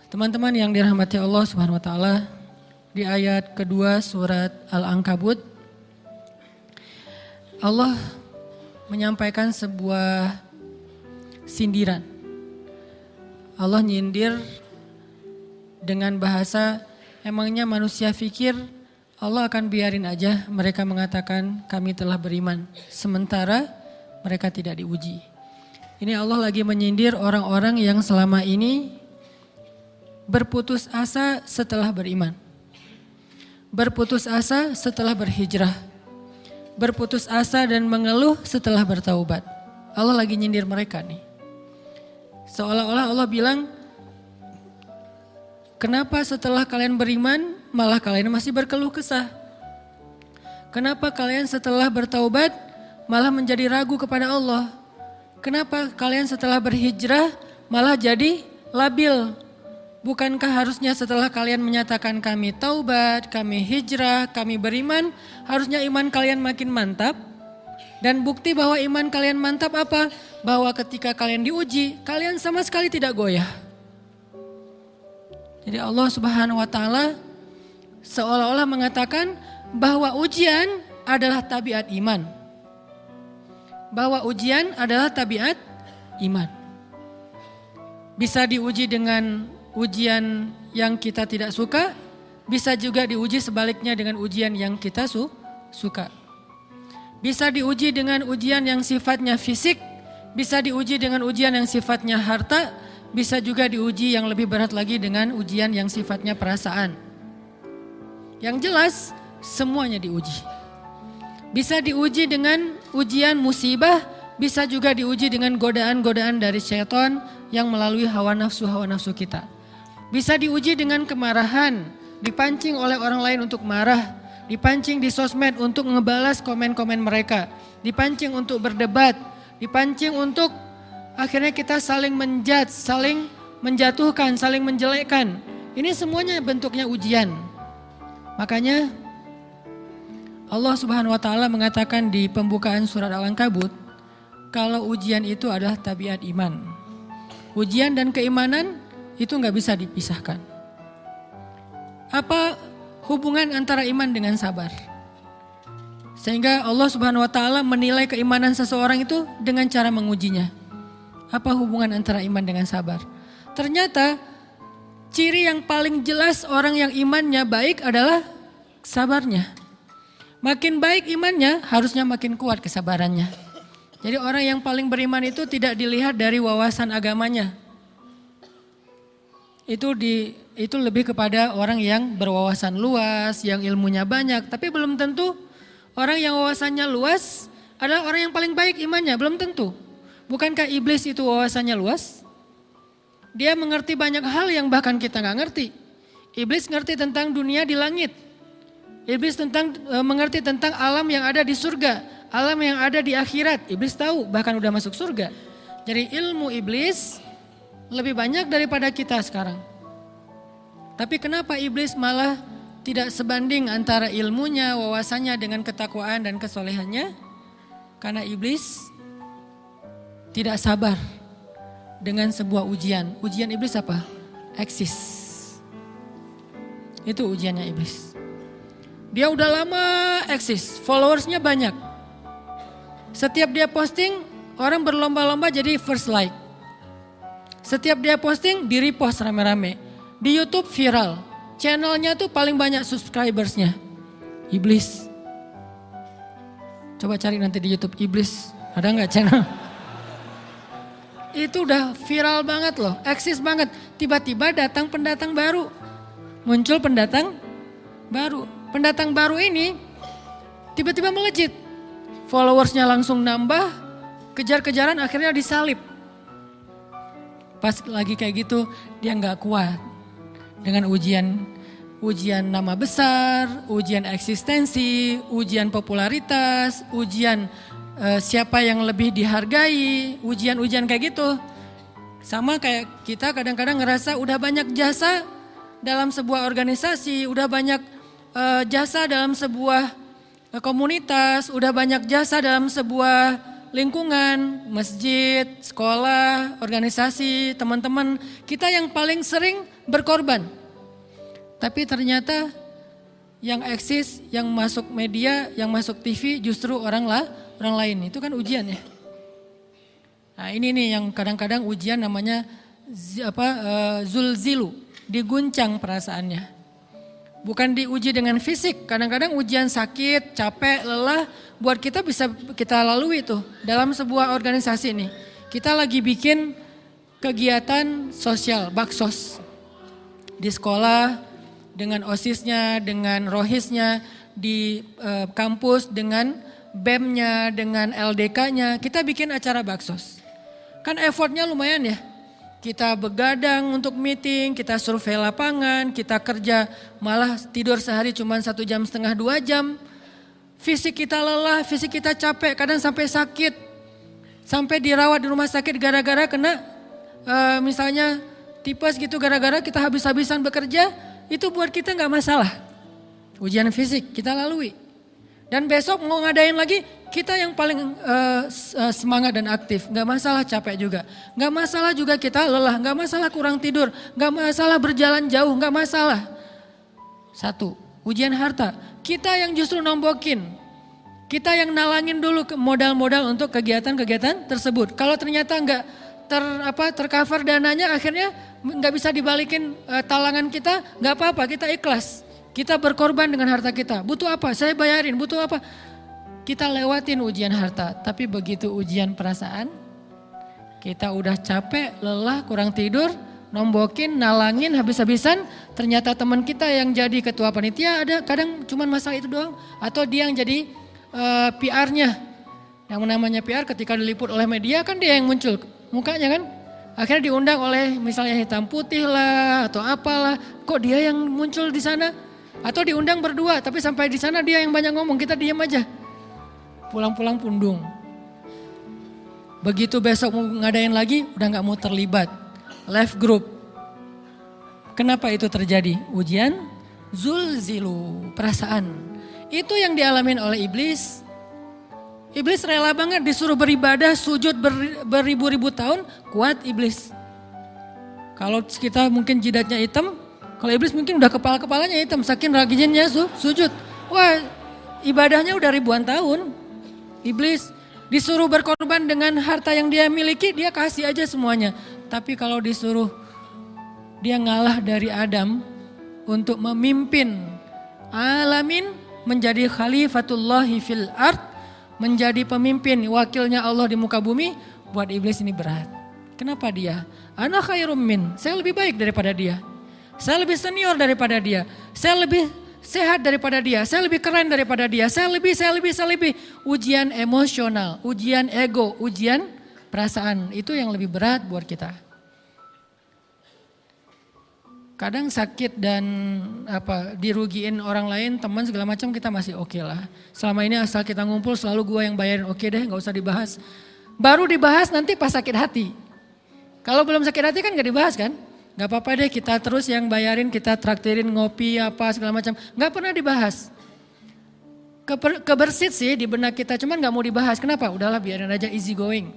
Teman-teman yang dirahmati Allah Subhanahu wa taala, di ayat kedua surat Al-Ankabut Allah menyampaikan sebuah sindiran. Allah nyindir dengan bahasa, emangnya manusia pikir Allah akan biarin aja mereka mengatakan kami telah beriman, sementara mereka tidak diuji. Ini Allah lagi menyindir orang-orang yang selama ini berputus asa setelah beriman. Berputus asa setelah berhijrah. Berputus asa dan mengeluh setelah bertaubat. Allah lagi nyindir mereka nih. Seolah-olah Allah bilang, kenapa setelah kalian beriman malah kalian masih berkeluh kesah? Kenapa kalian setelah bertaubat malah menjadi ragu kepada Allah? Kenapa kalian setelah berhijrah malah jadi labil? Bukankah harusnya setelah kalian menyatakan kami taubat, kami hijrah, kami beriman, harusnya iman kalian makin mantap? Dan bukti bahwa iman kalian mantap apa? Bahwa ketika kalian diuji, kalian sama sekali tidak goyah. Jadi Allah Subhanahu wa taala seolah-olah mengatakan bahwa ujian adalah tabiat iman. Bahwa ujian adalah tabiat iman. Bisa diuji dengan ujian yang kita tidak suka, bisa juga diuji sebaliknya dengan ujian yang kita suka. Bisa diuji dengan ujian yang sifatnya fisik, bisa diuji dengan ujian yang sifatnya harta, bisa juga diuji yang lebih berat lagi dengan ujian yang sifatnya perasaan. Yang jelas semuanya diuji. Bisa diuji dengan ujian musibah, bisa juga diuji dengan godaan-godaan dari syaitan yang melalui hawa nafsu kita. Bisa diuji dengan kemarahan, dipancing oleh orang lain untuk marah, dipancing di sosmed untuk ngebalas komen-komen mereka, dipancing untuk berdebat, dipancing untuk akhirnya kita saling menjudge, saling menjatuhkan, saling menjelekkan. Ini semuanya bentuknya ujian. Makanya Allah Subhanahu wa taala mengatakan di pembukaan surat Al-Ankabut, kalau ujian itu adalah tabiat iman. Ujian dan keimanan itu nggak bisa dipisahkan. Apa hubungan antara iman dengan sabar? Sehingga Allah Subhanahu wa taala menilai keimanan seseorang itu dengan cara mengujinya. Apa hubungan antara iman dengan sabar? Ternyata ciri yang paling jelas orang yang imannya baik adalah sabarnya. Makin baik imannya, harusnya makin kuat kesabarannya. Jadi orang yang paling beriman itu tidak dilihat dari wawasan agamanya. Itu lebih kepada orang yang berwawasan luas, yang ilmunya banyak. Tapi belum tentu orang yang wawasannya luas adalah orang yang paling baik imannya, belum tentu. Bukankah iblis itu wawasannya luas? Dia mengerti banyak hal yang bahkan kita gak ngerti. Iblis ngerti tentang dunia di langit. Iblis mengerti tentang alam yang ada di surga, alam yang ada di akhirat. Iblis tahu, bahkan udah masuk surga. Jadi ilmu iblis lebih banyak daripada kita sekarang. Tapi kenapa iblis malah tidak sebanding antara ilmunya, wawasannya dengan ketakwaan dan kesolehannya? Karena iblis tidak sabar dengan sebuah ujian. Ujian iblis apa? Eksis. Itu ujiannya iblis. Dia udah lama eksis, followersnya banyak. Setiap dia posting, orang berlomba-lomba jadi first like. Setiap dia posting, di repost rame-rame. Di YouTube viral. Channelnya tuh paling banyak subscribersnya. Iblis. Coba cari nanti di YouTube iblis. Ada gak channel? Itu udah viral banget loh. Eksis banget. Tiba-tiba datang pendatang baru. Muncul pendatang baru. Pendatang baru ini tiba-tiba melejit. Followersnya langsung nambah. Kejar-kejaran akhirnya disalib. Pas lagi kayak gitu dia gak kuat dengan ujian nama besar, ujian eksistensi, ujian popularitas, ujian siapa yang lebih dihargai, ujian-ujian kayak gitu. Sama kayak kita kadang-kadang ngerasa udah banyak jasa dalam sebuah organisasi, udah banyak jasa dalam sebuah komunitas, udah banyak jasa dalam sebuah lingkungan, masjid, sekolah, organisasi, teman-teman. Kita yang paling sering berkorban. Tapi ternyata yang eksis, yang masuk media, yang masuk TV justru orang lain. Itu kan ujian ya. Nah ini nih yang kadang-kadang ujian namanya zulzilu, diguncang perasaannya. Bukan diuji dengan fisik, kadang-kadang ujian sakit, capek, lelah, buat kita bisa kita lalui tuh dalam sebuah organisasi nih. Kita lagi bikin kegiatan sosial, baksos. Di sekolah, dengan OSIS-nya, dengan ROHIS-nya, di kampus, dengan BEM-nya, dengan LDK-nya, kita bikin acara baksos. Kan effortnya lumayan ya. Kita begadang untuk meeting, kita survei lapangan, kita kerja malah tidur sehari cuma 1,5 jam, 2 jam. Fisik kita lelah, fisik kita capek, kadang sampai sakit. Sampai dirawat di rumah sakit gara-gara kena misalnya tipes gitu, gara-gara kita habis-habisan bekerja, itu buat kita gak masalah. Ujian fisik kita lalui. Dan besok mau ngadain lagi, kita yang paling semangat dan aktif. Gak masalah capek juga. Gak masalah juga kita lelah, gak masalah kurang tidur, gak masalah berjalan jauh, gak masalah. Satu, ujian harta. Kita yang justru nombokin. Kita yang nalangin dulu modal-modal untuk kegiatan-kegiatan tersebut. Kalau ternyata gak tercover dananya, akhirnya gak bisa dibalikin talangan kita, gak apa-apa, kita ikhlas. Kita berkorban dengan harta kita. Butuh apa? Saya bayarin. Butuh apa? Kita lewatin ujian harta. Tapi begitu ujian perasaan, kita udah capek, lelah, kurang tidur, nombokin, nalangin habis-habisan. Ternyata teman kita yang jadi ketua panitia ada kadang cuma masalah itu doang. Atau dia yang jadi PR-nya. Yang namanya PR ketika diliput oleh media kan dia yang muncul mukanya kan. Akhirnya diundang oleh misalnya hitam putih lah atau apalah. Kok dia yang muncul di sana? Atau diundang berdua, tapi sampai di sana dia yang banyak ngomong, kita diam aja. Pulang-pulang pundung. Begitu besok mau ngadain lagi, udah gak mau terlibat. Left group. Kenapa itu terjadi? Ujian zulzilu, perasaan. Itu yang dialamin oleh iblis. Iblis rela banget disuruh beribadah, sujud beribu-ribu tahun, kuat iblis. Kalau kita mungkin jidatnya hitam, kalau iblis mungkin udah kepala-kepalanya hitam, saking rajinnya sujud. Wah, ibadahnya udah ribuan tahun. Iblis disuruh berkorban dengan harta yang dia miliki, dia kasih aja semuanya. Tapi kalau disuruh dia ngalah dari Adam untuk memimpin alamin, menjadi khalifatullahi fil ard, menjadi pemimpin, wakilnya Allah di muka bumi, buat iblis ini berat. Kenapa dia? Ana khairum min, saya lebih baik daripada dia. Saya lebih senior daripada dia, saya lebih sehat daripada dia, saya lebih keren daripada dia, saya lebih. Ujian emosional, ujian ego, ujian perasaan, itu yang lebih berat buat kita. Kadang sakit dan dirugiin orang lain, teman segala macam kita masih oke lah. Selama ini asal kita ngumpul selalu gua yang bayarin, oke deh gak usah dibahas. Baru dibahas nanti pas sakit hati. Kalau belum sakit hati kan gak dibahas kan? Gak apa-apa deh kita terus yang bayarin, kita traktirin ngopi apa segala macam. Gak pernah dibahas. Kebersit sih di benak kita, cuman gak mau dibahas. Kenapa? Udahlah biarin aja, easy going.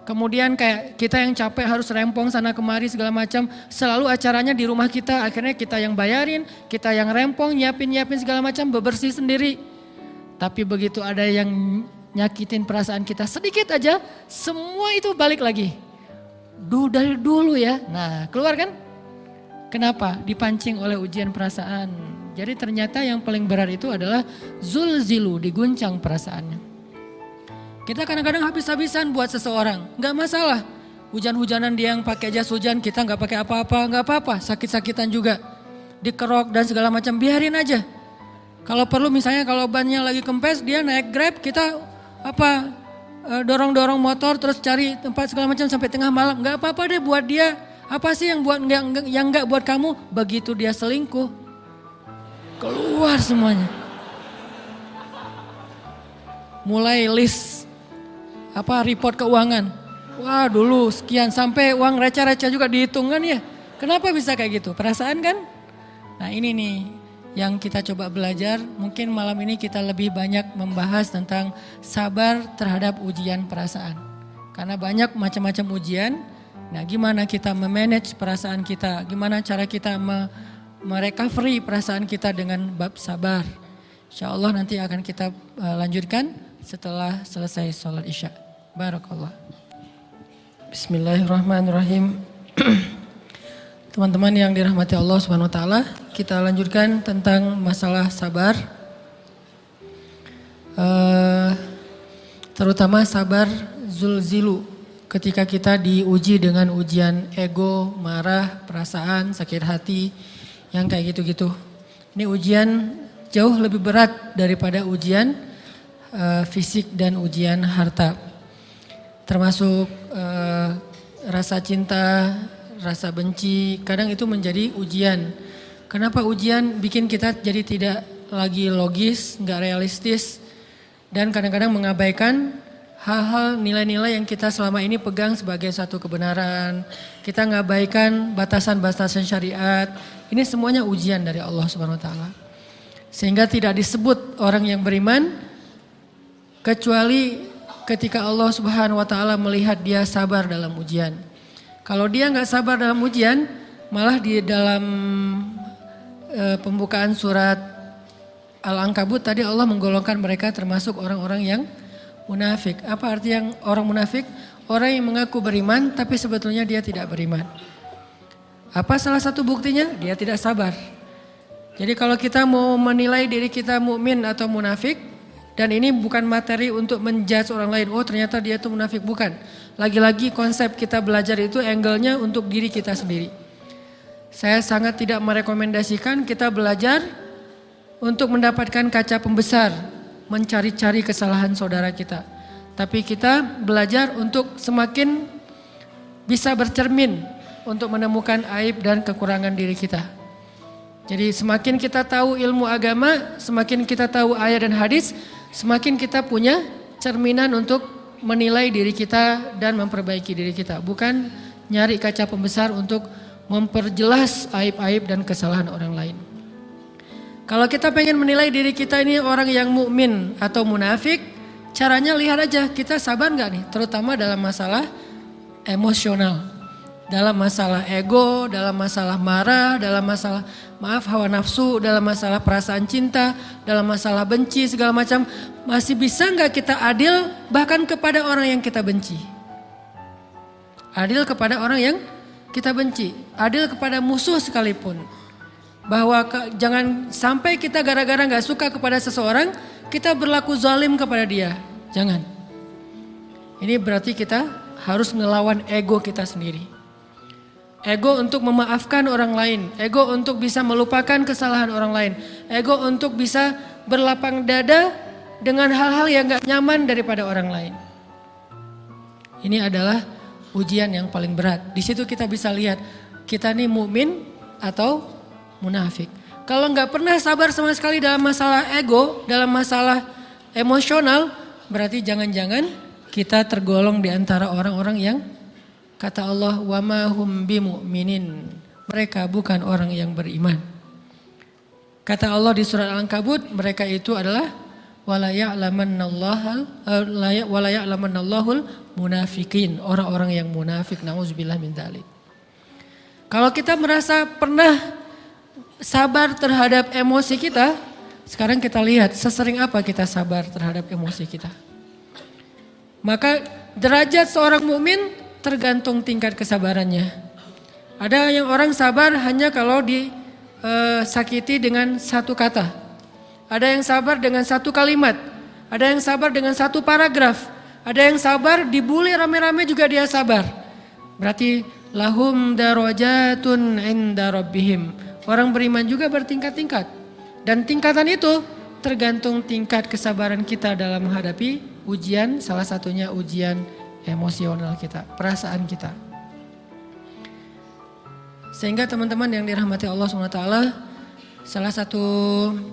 Kemudian kayak kita yang capek harus rempong sana kemari segala macam. Selalu acaranya di rumah kita, akhirnya kita yang bayarin, kita yang rempong, nyiapin segala macam, bebersih sendiri. Tapi begitu ada yang nyakitin perasaan kita sedikit aja, semua itu balik lagi. Dari dulu ya, nah keluar kan? Kenapa? Dipancing oleh ujian perasaan. Jadi ternyata yang paling berat itu adalah zulzilu, diguncang perasaannya. Kita kadang-kadang habis-habisan buat seseorang, gak masalah. Hujan-hujanan dia yang pakai jas hujan, kita gak pakai apa-apa, gak apa-apa. Sakit-sakitan juga, dikerok dan segala macam, biarin aja. Kalau perlu misalnya kalau bannya lagi kempes, dia naik Grab, kita dorong-dorong motor terus cari tempat segala macam sampai tengah malam. Gak apa-apa deh buat dia. Apa sih yang enggak buat kamu? Begitu dia selingkuh, keluar semuanya. Mulai list report keuangan. Wah dulu sekian, sampai uang receh-receh juga dihitung kan ya. Kenapa bisa kayak gitu? Perasaan kan? Nah ini nih yang kita coba belajar. Mungkin malam ini kita lebih banyak membahas tentang sabar terhadap ujian perasaan. Karena banyak macam-macam ujian. Nah, gimana kita memanage perasaan kita? Gimana cara kita merecovery perasaan kita dengan bab sabar? Insya Allah nanti akan kita lanjutkan setelah selesai sholat isya. Barakallah. Bismillahirrahmanirrahim. Teman-teman yang dirahmati Allah Subhanahu wa taala, kita lanjutkan tentang masalah sabar. Terutama sabar zulzilu, ketika kita diuji dengan ujian ego, marah, perasaan, sakit hati, yang kayak gitu-gitu. Ini ujian jauh lebih berat daripada ujian fisik dan ujian harta. Termasuk rasa cinta, rasa benci, kadang itu menjadi ujian. Kenapa ujian bikin kita jadi tidak lagi logis, nggak realistis, dan kadang-kadang mengabaikan hal-hal nilai-nilai yang kita selama ini pegang sebagai satu kebenaran. Kita ngabaikan batasan-batasan syariat. Ini semuanya ujian dari Allah Subhanahu wa taala. Sehingga tidak disebut orang yang beriman kecuali ketika Allah Subhanahu wa taala melihat dia sabar dalam ujian. Kalau dia nggak sabar dalam ujian, malah di dalam pembukaan surat Al-Ankabut tadi Allah menggolongkan mereka termasuk orang-orang yang munafik. Apa arti yang orang munafik? Orang yang mengaku beriman tapi sebetulnya dia tidak beriman. Apa salah satu buktinya? Dia tidak sabar. Jadi kalau kita mau menilai diri kita mukmin atau munafik, dan ini bukan materi untuk menjudge orang lain, oh ternyata dia itu munafik, bukan. Lagi-lagi konsep kita belajar itu angle-nya untuk diri kita sendiri. Saya sangat tidak merekomendasikan kita belajar untuk mendapatkan kaca pembesar, mencari-cari kesalahan saudara kita. Tapi kita belajar untuk semakin bisa bercermin untuk menemukan aib dan kekurangan diri kita. Jadi semakin kita tahu ilmu agama, semakin kita tahu ayat dan hadis, semakin kita punya cerminan untuk menilai diri kita dan memperbaiki diri kita. Bukan nyari kaca pembesar untuk memperjelas aib-aib dan kesalahan orang lain. Kalau kita pengen menilai diri kita ini orang yang mukmin atau munafik, caranya lihat aja kita sabar nggak nih, terutama dalam masalah emosional. Dalam masalah ego, dalam masalah marah, dalam masalah hawa nafsu, dalam masalah perasaan cinta, dalam masalah benci segala macam, masih bisa nggak kita adil bahkan kepada orang yang kita benci? Adil kepada orang yang kita benci, adil kepada musuh sekalipun. Bahwa jangan sampai kita gara-gara nggak suka kepada seseorang, kita berlaku zalim kepada dia. Jangan. Ini berarti kita harus ngelawan ego kita sendiri. Ego untuk memaafkan orang lain, ego untuk bisa melupakan kesalahan orang lain, ego untuk bisa berlapang dada dengan hal-hal yang gak nyaman daripada orang lain. Ini adalah ujian yang paling berat. Di situ kita bisa lihat kita nih mukmin atau munafik. Kalau gak pernah sabar sama sekali dalam masalah ego, dalam masalah emosional, berarti jangan-jangan kita tergolong di antara orang-orang yang kata Allah, wa ma hum bimu'minin. Mereka bukan orang yang beriman. Kata Allah di surat Al-Ankabut, mereka itu adalah wala ya'lamannallahul munafikin, orang-orang yang munafik. Nauzubillah min dzalik. Kalau kita merasa pernah sabar terhadap emosi kita, sekarang kita lihat sesering apa kita sabar terhadap emosi kita. Maka derajat seorang mukmin tergantung tingkat kesabarannya. Ada yang orang sabar hanya kalau disakiti dengan satu kata. Ada yang sabar dengan satu kalimat. Ada yang sabar dengan satu paragraf. Ada yang sabar dibully rame-rame juga dia sabar. Berarti lahum darajatun inda rabbihim. Orang beriman juga bertingkat-tingkat. Dan tingkatan itu tergantung tingkat kesabaran kita dalam menghadapi ujian, salah satunya ujian emosional kita, perasaan kita. Sehingga teman-teman yang dirahmati Allah SWT, salah satu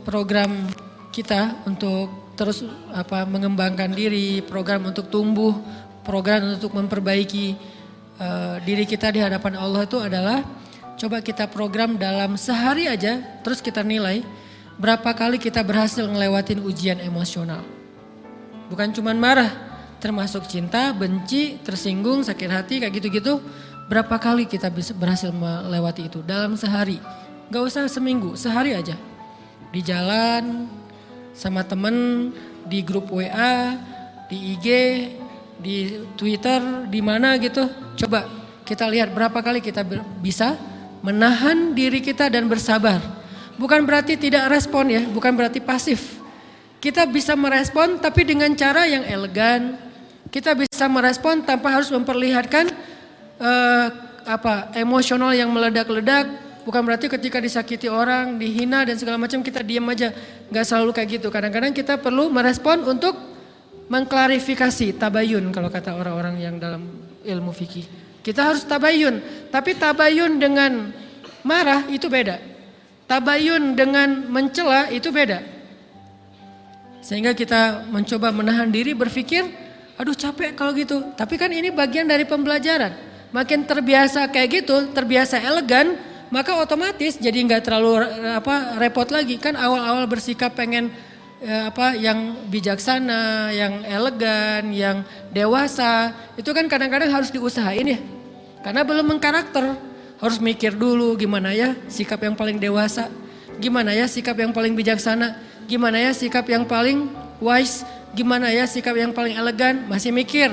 program kita untuk terus mengembangkan diri, program untuk tumbuh, program untuk memperbaiki diri kita di hadapan Allah itu adalah coba kita program dalam sehari aja, terus kita nilai berapa kali kita berhasil ngelewatin ujian emosional. Bukan cuma marah, termasuk cinta, benci, tersinggung, sakit hati, kayak gitu-gitu. Berapa kali kita bisa berhasil melewati itu dalam sehari. Gak usah seminggu, sehari aja. Di jalan, sama temen, di grup WA, di IG, di Twitter, di mana gitu. Coba kita lihat berapa kali kita bisa menahan diri kita dan bersabar. Bukan berarti tidak respon ya, bukan berarti pasif. Kita bisa merespon tapi dengan cara yang elegan. Kita bisa merespon tanpa harus memperlihatkan emosional yang meledak-ledak. Bukan berarti ketika disakiti orang, dihina dan segala macam kita diam aja. Gak selalu kayak gitu. Kadang-kadang kita perlu merespon untuk mengklarifikasi, tabayun kalau kata orang-orang yang dalam ilmu fikih. Kita harus tabayun, tapi tabayun dengan marah itu beda. Tabayun dengan mencela itu beda. Sehingga kita mencoba menahan diri berpikir, aduh capek kalau gitu. Tapi kan ini bagian dari pembelajaran. Makin terbiasa kayak gitu, terbiasa elegan, maka otomatis jadi nggak terlalu repot lagi. Kan awal-awal bersikap pengen yang bijaksana, yang elegan, yang dewasa, itu kan kadang-kadang harus diusahain ya. Karena belum mengkarakter. Harus mikir dulu gimana ya sikap yang paling dewasa, gimana ya sikap yang paling bijaksana, gimana ya sikap yang paling wise, gimana ya sikap yang paling elegan, masih mikir.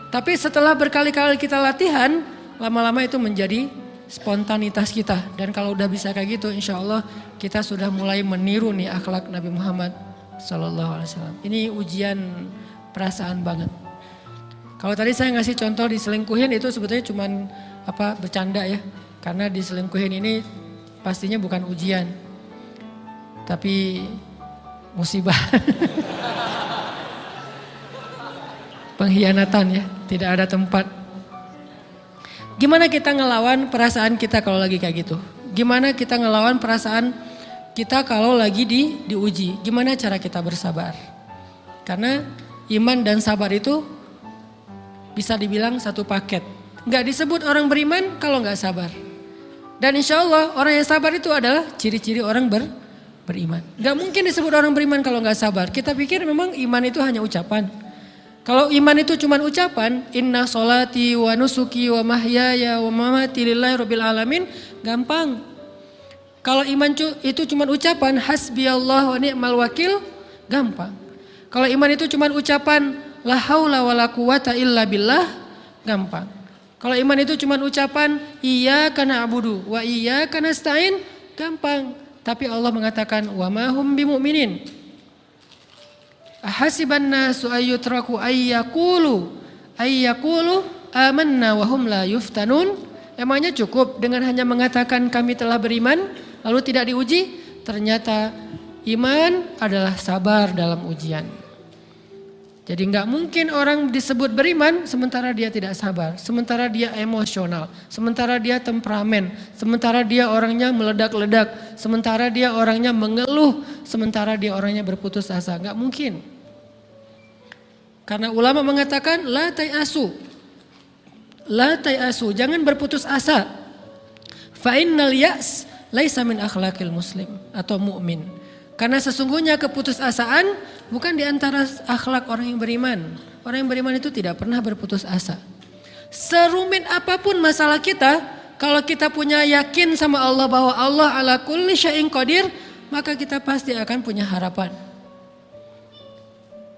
Tapi setelah berkali-kali kita latihan, lama-lama itu menjadi spontanitas kita. Dan kalau udah bisa kayak gitu, insya Allah kita sudah mulai meniru nih akhlak Nabi Muhammad SAW. Ini ujian perasaan banget. Kalau tadi saya ngasih contoh diselingkuhin itu sebetulnya cuman bercanda ya. Karena diselingkuhin ini pastinya bukan ujian, tapi musibah. Pengkhianatan ya, tidak ada tempat. Gimana kita ngelawan perasaan kita kalau lagi kayak gitu? Gimana kita ngelawan perasaan kita kalau lagi diuji? Gimana cara kita bersabar? Karena iman dan sabar itu bisa dibilang satu paket. Gak disebut orang beriman kalau gak sabar. Dan insya Allah orang yang sabar itu adalah ciri-ciri orang beriman. Gak mungkin disebut orang beriman kalau gak sabar. Kita pikir memang iman itu hanya ucapan. Kalau iman itu cuma ucapan, inna sholati wa nusuki wa mahyaya wa mamati lillahi rabbil alamin, gampang. Kalau iman itu cuma ucapan, hasbiyallah wa ni'mal wakil, gampang. Kalau iman itu cuma ucapan, la haula wa la quwata illa billah, gampang. Kalau iman itu cuma ucapan iyyaka na'budu wa iyyaka nasta'in, gampang. Tapi Allah mengatakan wa ma hum bimu'minin. Ahasiban nasu ayyutraku ayyaqulu amanna wa hum la yuftanun. Emangnya cukup dengan hanya mengatakan kami telah beriman lalu tidak diuji? Ternyata iman adalah sabar dalam ujian. Jadi nggak mungkin orang disebut beriman sementara dia tidak sabar, sementara dia emosional, sementara dia temperamen, sementara dia orangnya meledak-ledak, sementara dia orangnya mengeluh, sementara dia orangnya berputus asa. Nggak mungkin. Karena ulama mengatakan la tayasu, jangan berputus asa. Fa innal ya's laisa min akhlaqil muslim atau mu'min. Karena sesungguhnya keputusasaan bukan di antara akhlak orang yang beriman. Orang yang beriman itu tidak pernah berputus asa. Serumit apapun masalah kita, kalau kita punya yakin sama Allah bahwa Allah ala kulli syai'in qadir, maka kita pasti akan punya harapan.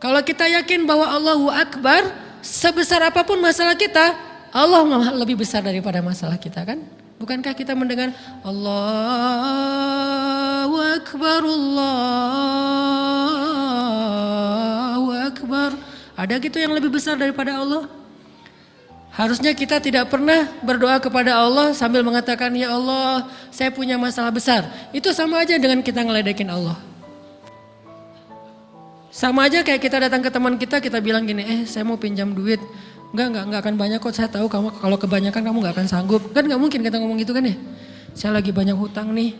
Kalau kita yakin bahwa Allahu Akbar, sebesar apapun masalah kita, Allah lebih besar daripada masalah kita kan? Bukankah kita mendengar Allahu Akbar, Allahu Akbar. Ada gitu yang lebih besar daripada Allah? Harusnya kita tidak pernah berdoa kepada Allah sambil mengatakan ya Allah saya punya masalah besar. Itu sama aja dengan kita ngeledekin Allah. Sama aja kayak kita datang ke teman kita bilang gini, saya mau pinjam duit. Enggak akan banyak kok, saya tahu kamu kalau kebanyakan kamu enggak akan sanggup. Kan enggak mungkin kita ngomong gitu kan ya. Saya lagi banyak hutang nih.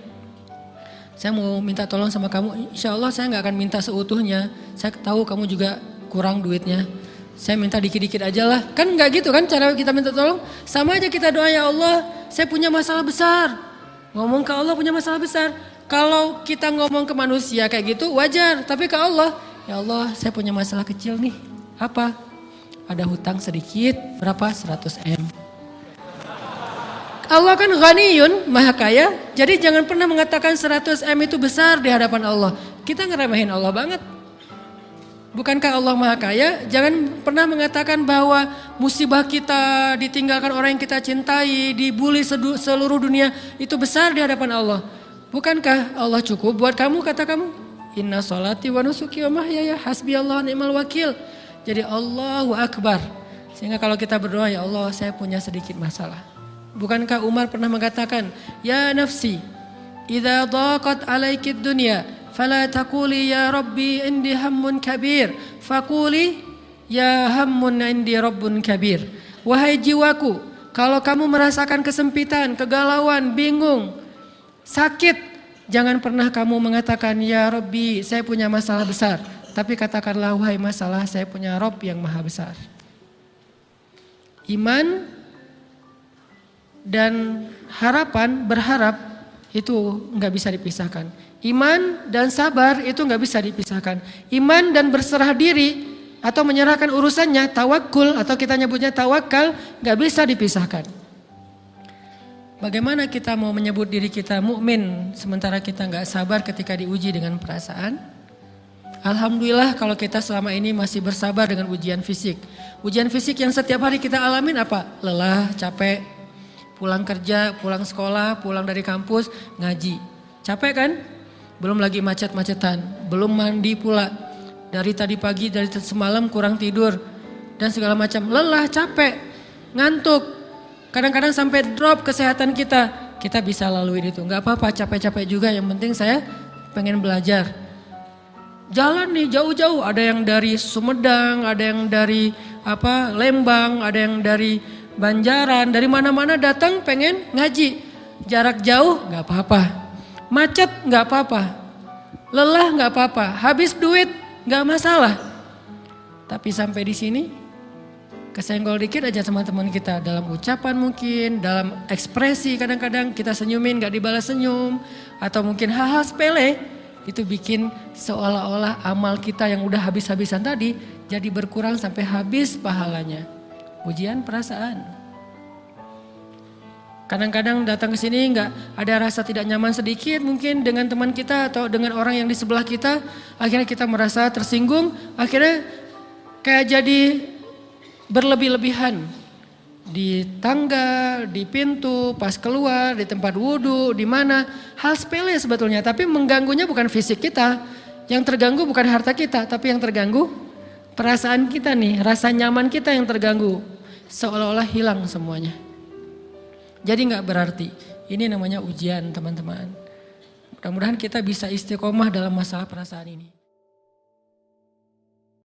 Saya mau minta tolong sama kamu. Insya Allah saya enggak akan minta seutuhnya. Saya tahu kamu juga kurang duitnya. Saya minta dikit-dikit aja lah. Kan enggak gitu kan cara kita minta tolong. Sama aja kita doa ya Allah, saya punya masalah besar. Ngomong ke Allah punya masalah besar. Kalau kita ngomong ke manusia kayak gitu wajar, tapi ke Allah, ya Allah saya punya masalah kecil nih. Apa? Ada hutang sedikit, berapa? 100 M. Allah kan ghaniyun, maha kaya, jadi jangan pernah mengatakan 100 M itu besar di hadapan Allah. Kita ngeremehin Allah banget. Bukankah Allah maha kaya? Jangan pernah mengatakan bahwa musibah kita, ditinggalkan orang yang kita cintai, dibully seluruh dunia, itu besar di hadapan Allah. Bukankah Allah cukup buat kamu, kata kamu? Inna sholati wa nusuki wa mahyaya hasbi Allah ni'mal wakil. Jadi Allahu Akbar. Sehingga kalau kita berdoa, ya Allah saya punya sedikit masalah. Bukankah Umar pernah mengatakan, ya nafsi, idza daqat alaikid dunya, fala taquli ya Rabbi indi hammun kabir, faquli ya hammun indi rabbun kabir. Wahai jiwaku, kalau kamu merasakan kesempitan, kegalauan, bingung, sakit, jangan pernah kamu mengatakan ya Rabbi saya punya masalah besar. Tapi katakanlah wahai masalah saya punya Rabb yang maha besar. Iman dan harapan, berharap itu nggak bisa dipisahkan. Iman dan sabar itu nggak bisa dipisahkan. Iman dan berserah diri atau menyerahkan urusannya, tawakul atau kita nyebutnya tawakal, nggak bisa dipisahkan. Bagaimana kita mau menyebut diri kita mukmin sementara kita nggak sabar ketika diuji dengan perasaan? Alhamdulillah kalau kita selama ini masih bersabar dengan ujian fisik. Ujian fisik yang setiap hari kita alamin apa? Lelah, capek, pulang kerja, pulang sekolah, pulang dari kampus, ngaji. Capek kan? Belum lagi macet-macetan, belum mandi pula. Dari tadi pagi, dari semalam kurang tidur. Dan segala macam, lelah, capek, ngantuk. Kadang-kadang sampai drop kesehatan kita. Kita bisa lalui itu, gak apa-apa capek-capek juga, yang penting saya pengen belajar. Jalan nih jauh-jauh, ada yang dari Sumedang, ada yang dari Lembang, ada yang dari Banjaran, dari mana-mana datang pengen ngaji. Jarak jauh gak apa-apa, macet gak apa-apa, lelah gak apa-apa, habis duit gak masalah. Tapi sampai di sini kesenggol dikit aja sama teman kita, dalam ucapan mungkin, dalam ekspresi kadang-kadang kita senyumin gak dibalas senyum, atau mungkin hal-hal sepele, itu bikin seolah-olah amal kita yang udah habis-habisan tadi jadi berkurang sampai habis pahalanya. Ujian perasaan. Kadang-kadang datang ke sini nggak ada rasa tidak nyaman sedikit mungkin dengan teman kita atau dengan orang yang di sebelah kita, akhirnya kita merasa tersinggung, akhirnya kayak jadi berlebih-lebihan di tangga, di pintu, pas keluar, di tempat wudhu, di mana, hal sepele sebetulnya, tapi mengganggunya bukan fisik kita, yang terganggu bukan harta kita, tapi yang terganggu perasaan kita nih, rasa nyaman kita yang terganggu, seolah-olah hilang semuanya. Jadi nggak berarti, ini namanya ujian teman-teman. Mudah-mudahan kita bisa istiqomah dalam masalah perasaan ini.